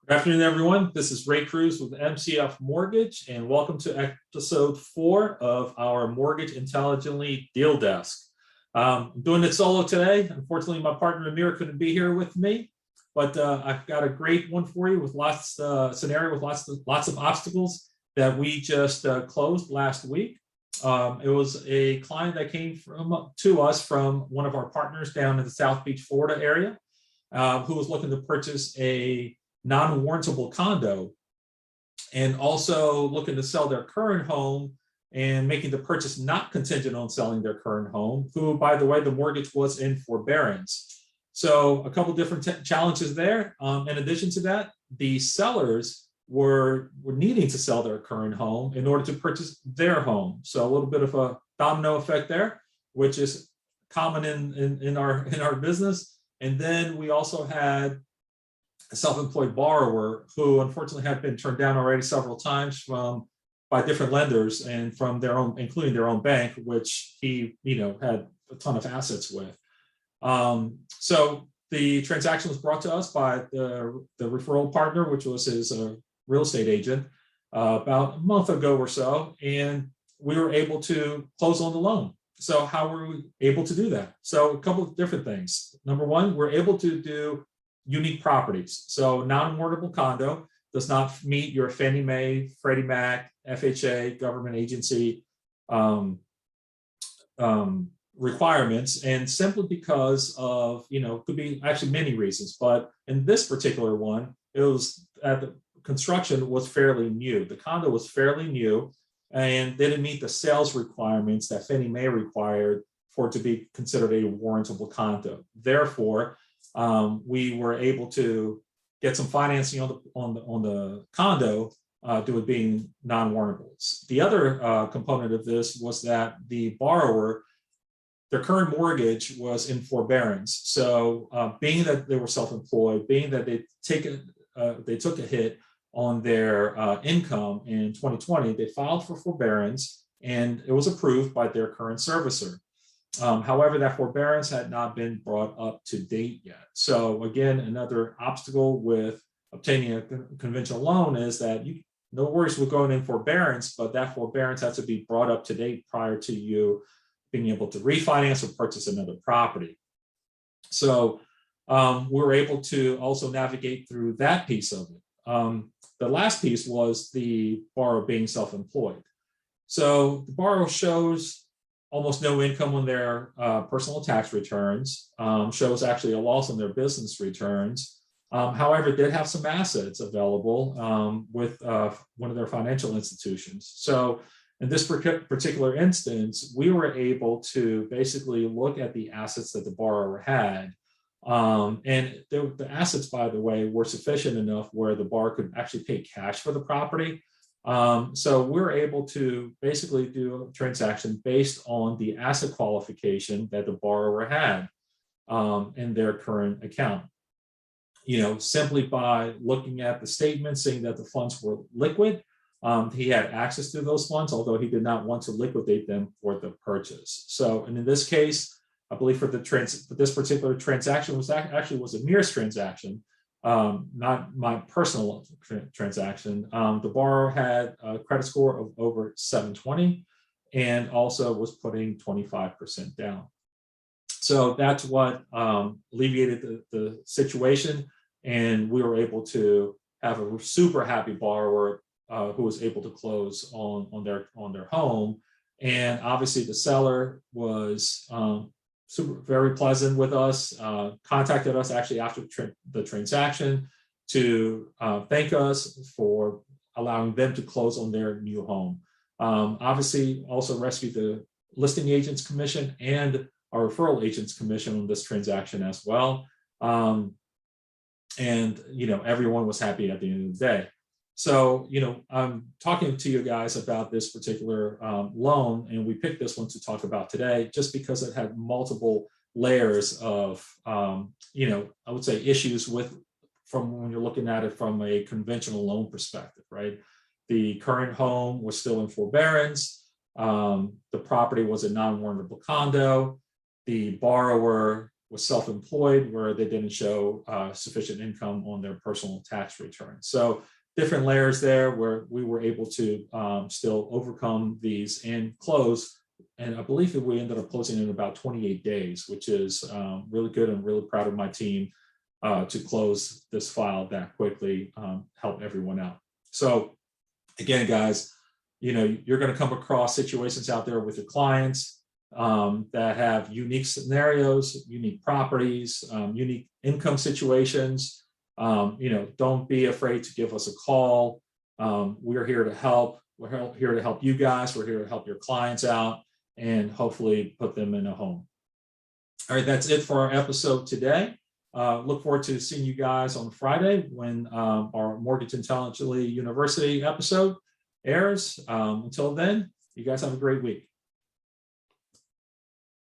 Good afternoon, everyone. This is Ray Cruz with MCF Mortgage, and welcome to episode 4 of our Mortgage Intelligently Deal Desk. I'm doing it solo today. Unfortunately, my partner Amir couldn't be here with me, but I've got a great one for you with lots scenario with lots of obstacles that we just closed last week. It was a client that came to us from one of our partners down in the South Beach, Florida area, who was looking to purchase a non-warrantable condo and also looking to sell their current home and making the purchase not contingent on selling their current home, who, by the way, the mortgage was in forbearance. So a couple different challenges there. In addition to that, the sellers were needing to sell their current home in order to purchase their home. So a little bit of a domino effect there, which is common in our business. And then we also had a self-employed borrower who unfortunately had been turned down already several times by different lenders and from their own, including their own bank, which he had a ton of assets with. So the transaction was brought to us by the referral partner, which was his real estate agent, about a month ago or so, and we were able to close on the loan. So how were we able to do that? So a couple of different things. Number one, we're able to do unique properties. So non-warrantable condo does not meet your Fannie Mae, Freddie Mac, FHA, government agency requirements, and simply because of, could be actually many reasons, but in this particular one, it was the construction was fairly new. The condo was fairly new and didn't meet the sales requirements that Fannie Mae required for it to be considered a warrantable condo. Therefore, we were able to get some financing on the condo due to it being non-warrantable. The other component of this was that the borrower, their current mortgage was in forbearance. So being that they were self-employed, being that they took a hit on their income in 2020, they filed for forbearance and it was approved by their current servicer. However, that forbearance had not been brought up to date yet. So again, another obstacle with obtaining a conventional loan is that no worries with going in forbearance, but that forbearance has to be brought up to date prior to you being able to refinance or purchase another property. So we were able to also navigate through that piece of it. The last piece was the borrower being self-employed. So the borrower shows almost no income on their personal tax returns, shows actually a loss on their business returns. However, did have some assets available with one of their financial institutions. So in this particular instance, we were able to basically look at the assets that the borrower had. And the assets, by the way, were sufficient enough where the borrower could actually pay cash for the property. So we're able to basically do a transaction based on the asset qualification that the borrower had in their current account. Simply by looking at the statement saying that the funds were liquid, he had access to those funds, although he did not want to liquidate them for the purchase. So, and in this case, I believe for this particular transaction was a Amir's transaction. Not my personal transaction. The borrower had a credit score of over 720 and also was putting 25% down. So that's what alleviated the situation. And we were able to have a super happy borrower who was able to close on their home. And obviously the seller was very pleasant with us, contacted us actually after the transaction to thank us for allowing them to close on their new home. Obviously also rescued the listing agent's commission and our referral agent's commission on this transaction as well. And everyone was happy at the end of the day. So, I'm talking to you guys about this particular loan, and we picked this one to talk about today just because it had multiple layers of, I would say issues from when you're looking at it from a conventional loan perspective, right? The current home was still in forbearance. The property was a non-warrantable condo. The borrower was self-employed, where they didn't show sufficient income on their personal tax return. So different layers there where we were able to still overcome these and close. And I believe that we ended up closing in about 28 days, which is really good. I'm really proud of my team to close this file that quickly, help everyone out. So again, guys, you're going to come across situations out there with your clients that have unique scenarios, unique properties, unique income situations. Don't be afraid to give us a call. We're here to help. We're here to help you guys. We're here to help your clients out and hopefully put them in a home. All right, that's it for our episode today. Look forward to seeing you guys on Friday when our Mortgage Intelligently University episode airs. Until then, you guys have a great week.